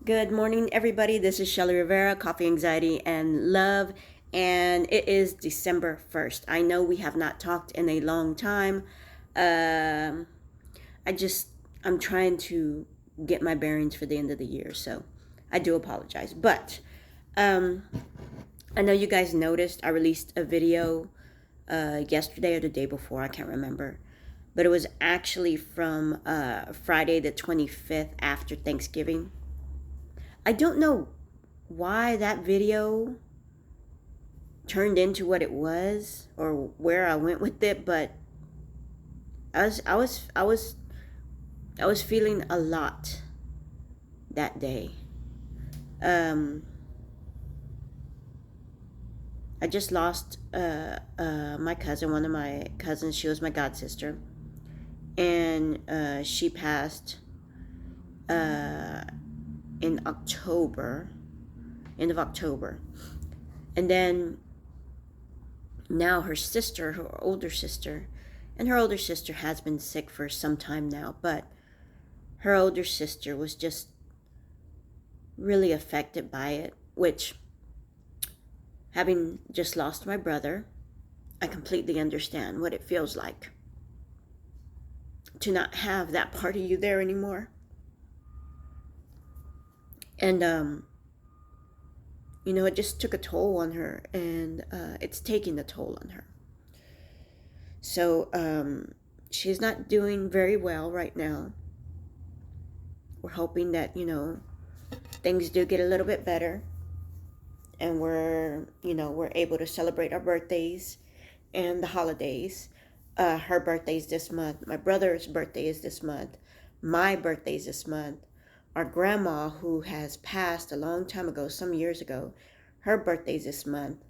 Good morning, everybody. This is Shelly Rivera, Coffee, Anxiety, and Love, and it is December 1st. I know we have not talked in a long time. Um, I'm trying to get my bearings for the end of the year, so I do apologize. But um, I know you guys noticed I released a video yesterday or the day before, I can't remember. But it was actually from Friday the 25th after Thanksgiving. I don't know why that video turned into what it was or where I went with it, but I was feeling a lot that day. Um, I just lost my cousin, one of my cousins. She was my god sister, and she passed uh, in October, end of October, and then now her sister, her older sister, and her older sister has been sick for some time now, but her older sister was just really affected by it, which, having just lost my brother, I completely understand what it feels like to not have that part of you there anymore. And, it just took a toll on her, and it's taking a toll on her. So, she's not doing very well right now. We're hoping that, things do get a little bit better, and we're able to celebrate our birthdays and the holidays. Her birthday's this month. My brother's birthday is this month. My birthday's this month. Our grandma, who has passed a long time ago, some years ago, her birthday's this month.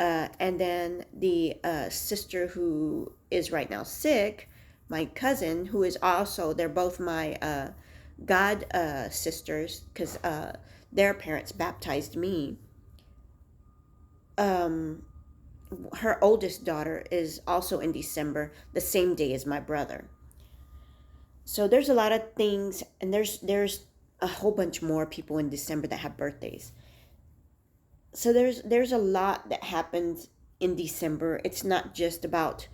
And then the sister who is right now sick, my cousin, who is also, they're both my god sisters, because their parents baptized me. Her oldest daughter is also in December, the same day as my brother. So there's a lot of things, and there's a whole bunch more people in December that have birthdays. So there's a lot that happens in December. It's not just about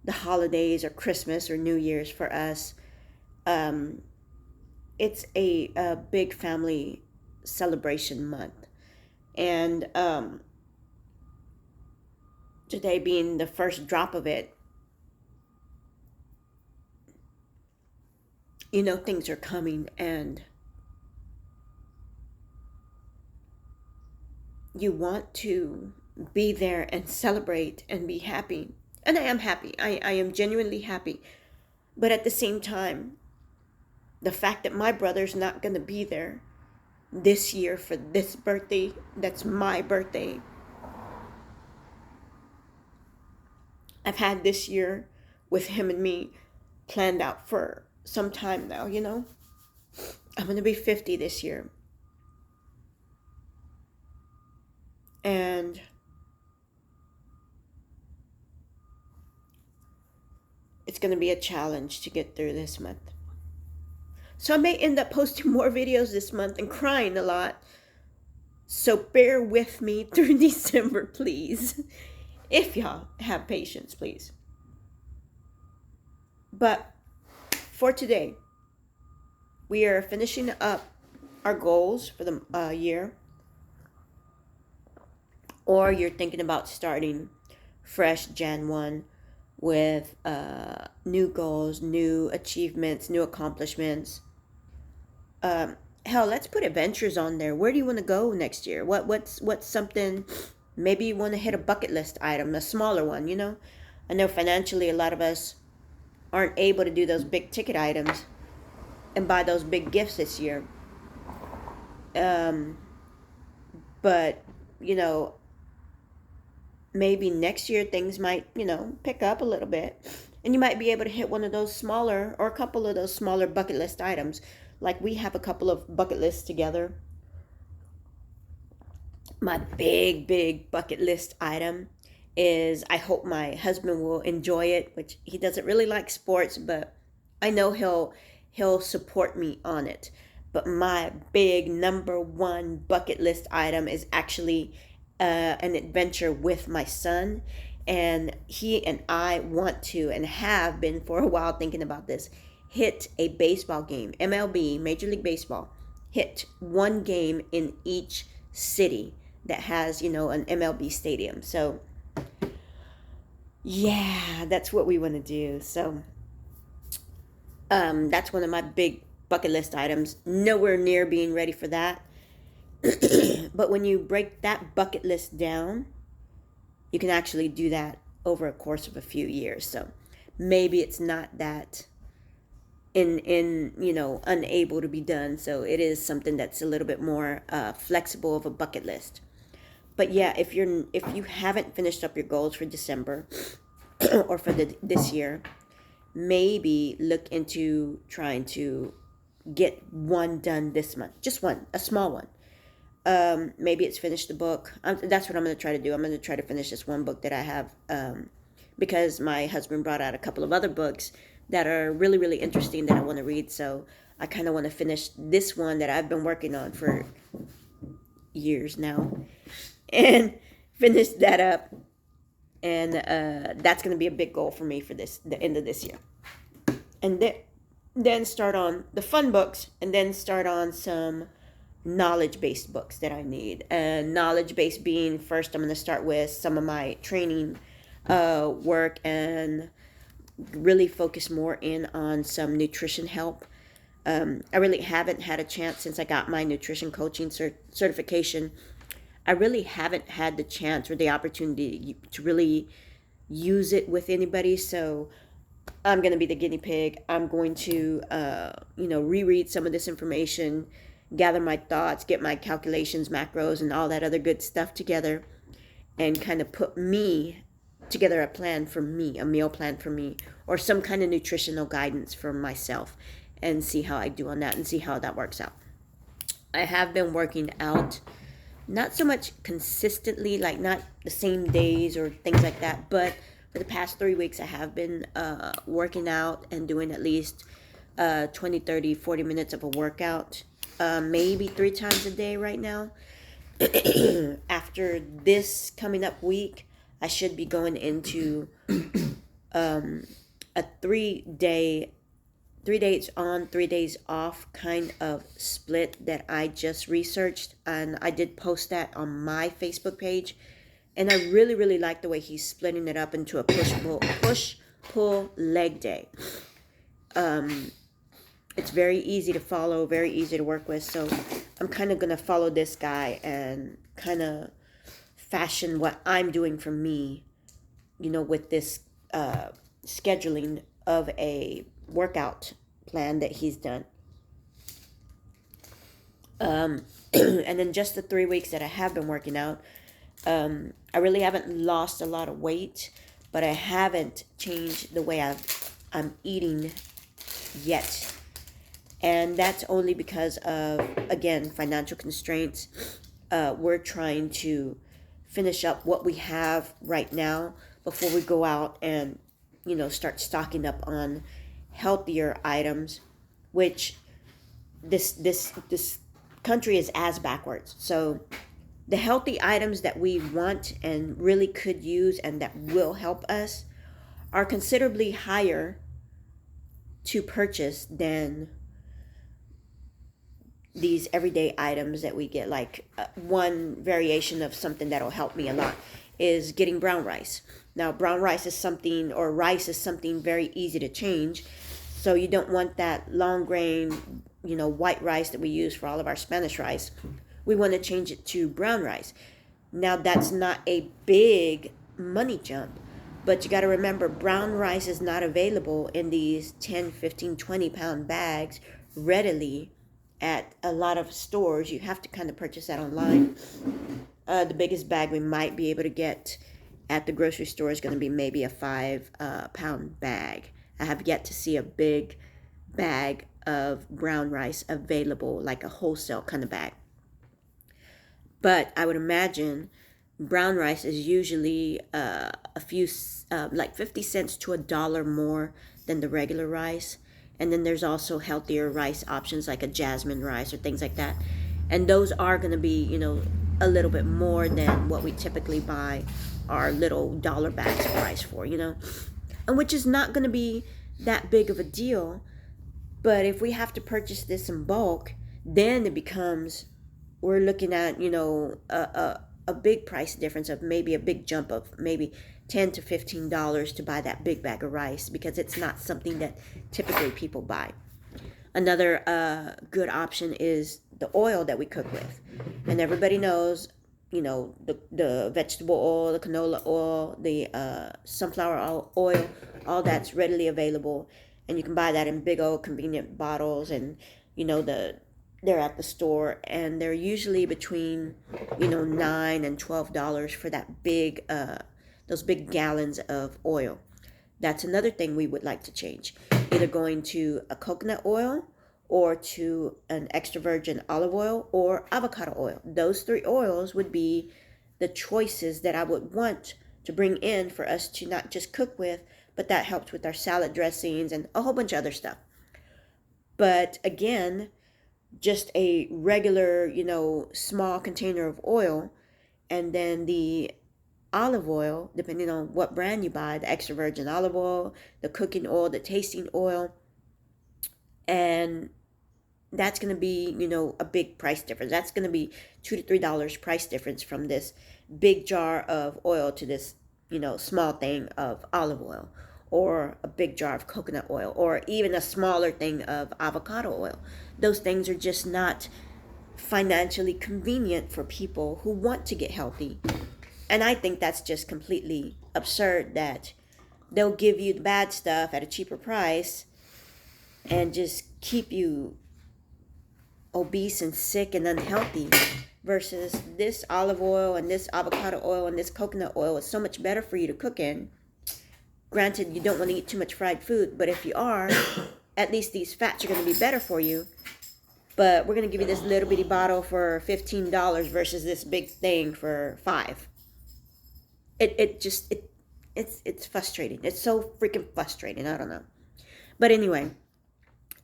the holidays or Christmas or New Year's for us. It's a big family celebration month, and today being the first drop of it, things are coming, and you want to be there and celebrate and be happy. And I am happy. I am genuinely happy. But at the same time, the fact that my brother's not going to be there this year for this birthday, that's my birthday. I've had this year with him and me planned out for some time now, I'm going to be 50 this year. And it's going to be a challenge to get through this month. So I may end up posting more videos this month and crying a lot. So bear with me through December, please. If y'all have patience, please. But for today, we are finishing up our goals for the year. Or you're thinking about starting fresh Jan 1 with new goals, new achievements, new accomplishments. Hell, let's put adventures on there. Where do you want to go next year? What's something? Maybe you want to hit a bucket list item, a smaller one. I know financially a lot of us aren't able to do those big ticket items and buy those big gifts this year. But maybe next year things might, pick up a little bit. And you might be able to hit one of those smaller, or a couple of those smaller bucket list items. Like we have a couple of bucket lists together. My big bucket list item is, I hope my husband will enjoy it, which he doesn't really like sports, but I know he'll support me on it. But my big number one bucket list item is actually an adventure with my son. And he and I want to, and have been for a while thinking about this, hit a baseball game, MLB, Major League Baseball, hit one game in each city that has, an MLB stadium. So, yeah, that's what we want to do. So, that's one of my big bucket list items. Nowhere near being ready for that. But when you break that bucket list down, you can actually do that over a course of a few years. So maybe it's not that unable to be done. So it is something that's a little bit more flexible of a bucket list. But yeah, if you haven't finished up your goals for December or for this year, maybe look into trying to get one done this month. Just one, a small one. Maybe it's finish the book. That's what I'm going to try to do. I'm going to try to finish this one book that I have, because my husband brought out a couple of other books that are really, really interesting that I want to read. So I kind of want to finish this one that I've been working on for years now, and finish that up. And that's going to be a big goal for me for the end of this year. And then start on the fun books, and then start on some knowledge-based books that I need. And knowledge-based being, first I'm going to start with some of my training work, and really focus more in on some nutrition help. I really haven't had a chance since I got my nutrition coaching certification. I really haven't had the chance or the opportunity to really use it with anybody. So I'm going to be the guinea pig. I'm going to, reread some of this information, gather my thoughts, get my calculations, macros, and all that other good stuff together, and kind of put me together a plan for me, a meal plan for me, or some kind of nutritional guidance for myself, and see how I do on that and see how that works out. I have been working out, not so much consistently, like not the same days or things like that, but for the past 3 weeks I have been working out and doing at least 20, 30, 40 minutes of a workout, maybe 3 times a day right now. After this coming up week, I should be going into a 3 days on, 3 days off kind of split that I just researched, and I did post that on my Facebook page. And I really, really like the way he's splitting it up into a push pull leg day. It's very easy to follow, very easy to work with. So I'm kind of going to follow this guy and kind of fashion what I'm doing for me, with this scheduling of a workout plan that he's done. And then just the 3 weeks that I have been working out, I really haven't lost a lot of weight, but I haven't changed the way I'm eating yet. And that's only because of, again, financial constraints. We're trying to finish up what we have right now before we go out and, start stocking up on healthier items, which this country is as backwards. So the healthy items that we want and really could use and that will help us are considerably higher to purchase than these everyday items that we get. Like one variation of something that'll help me a lot is getting brown rice. Now, brown rice is something, or rice is something very easy to change. So you don't want that long grain, white rice that we use for all of our Spanish rice. We want to change it to brown rice. Now, that's not a big money jump, but you got to remember, brown rice is not available in these 10, 15, 20 pound bags readily at a lot of stores. You have to kind of purchase that online. The biggest bag we might be able to get at the grocery store is going to be maybe a 5 pound bag. I have yet to see a big bag of brown rice available, like a wholesale kind of bag. But I would imagine brown rice is usually a few, like 50 cents to $1 more than the regular rice. And then there's also healthier rice options like a jasmine rice or things like that. And those are going to be, a little bit more than what we typically buy our little dollar bags of rice for, And which is not going to be that big of a deal. But if we have to purchase this in bulk, then it becomes, we're looking at, a big price difference of maybe a big jump of maybe $10 to $15 to buy that big bag of rice, because it's not something that typically people buy. Another good option is the oil that we cook with. And everybody knows, the vegetable oil, the canola oil, the sunflower oil, all that's readily available. And you can buy that in big old convenient bottles, and, they're at the store, and they're usually between, $9 and $12 for that big, those big gallons of oil. That's another thing we would like to change. Either going to a coconut oil, or to an extra virgin olive oil, or avocado oil. Those three oils would be the choices that I would want to bring in for us to not just cook with, but that helps with our salad dressings and a whole bunch of other stuff. But again, just a regular, small container of oil, and then the olive oil, depending on what brand you buy, the extra virgin olive oil, the cooking oil, the tasting oil, and that's going to be, a big price difference. That's going to be $2 to $3 price difference from this big jar of oil to this, small thing of olive oil, or a big jar of coconut oil, or even a smaller thing of avocado oil. Those things are just not financially convenient for people who want to get healthy. And I think that's just completely absurd, that they'll give you the bad stuff at a cheaper price and just keep you obese and sick and unhealthy, versus this olive oil and this avocado oil and this coconut oil is so much better for you to cook in. Granted, you don't want to eat too much fried food, but if you are, at least these fats are going to be better for you. But we're going to give you this little bitty bottle for $15 versus this big thing for $5. It's frustrating. It's so freaking frustrating. I don't know. But anyway,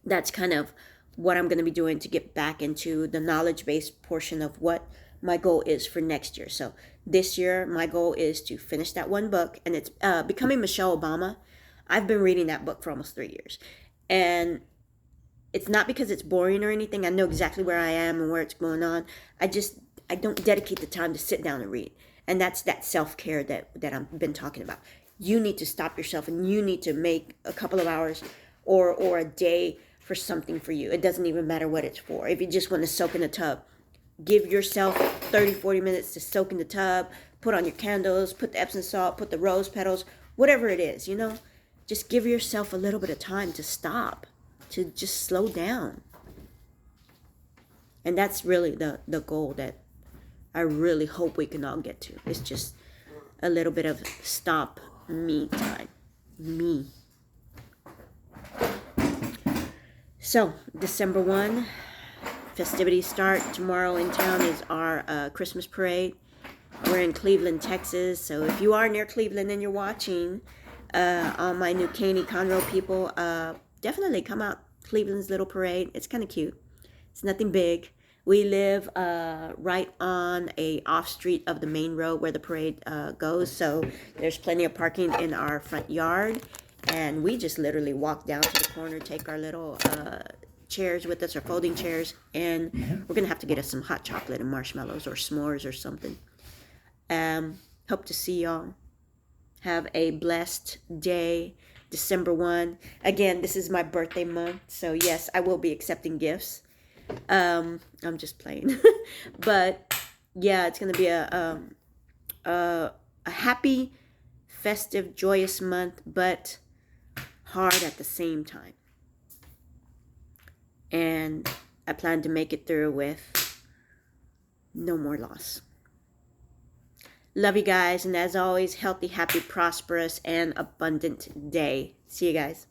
that's kind of what I'm going to be doing to get back into the knowledge-based portion of what my goal is for next year. So this year, my goal is to finish that one book, and it's Becoming Michelle Obama. I've been reading that book for almost 3 years. And it's not because it's boring or anything. I know exactly where I am and where it's going on. I don't dedicate the time to sit down and read. And that's that self-care that I've been talking about. You need to stop yourself, and you need to make a couple of hours or a day for something for you. It doesn't even matter what it's for. If you just want to soak in a tub, give yourself 30, 40 minutes to soak in the tub, put on your candles, put the Epsom salt, put the rose petals, whatever it is, just give yourself a little bit of time to stop, to just slow down. And that's really the goal that I really hope we can all get to. It's just a little bit of stop me time. Me. So, December 1, festivities start. Tomorrow in town is our Christmas parade. We're in Cleveland, Texas. So if you are near Cleveland and you're watching, all my New Caney, Conroe people, definitely come out Cleveland's little parade. It's kind of cute. It's nothing big. We live right on a off street of the main road where the parade goes. So there's plenty of parking in our front yard. And we just literally walk down to the corner, take our little chairs with us, or folding chairs, and we're going to have to get us some hot chocolate and marshmallows or s'mores or something. Hope to see y'all. Have a blessed day, December 1. Again, this is my birthday month, so yes, I will be accepting gifts. I'm just playing. But yeah, it's going to be a happy, festive, joyous month, but hard at the same time. And I plan to make it through with no more loss. Love you guys, and as always, healthy, happy, prosperous, and abundant day. See you guys.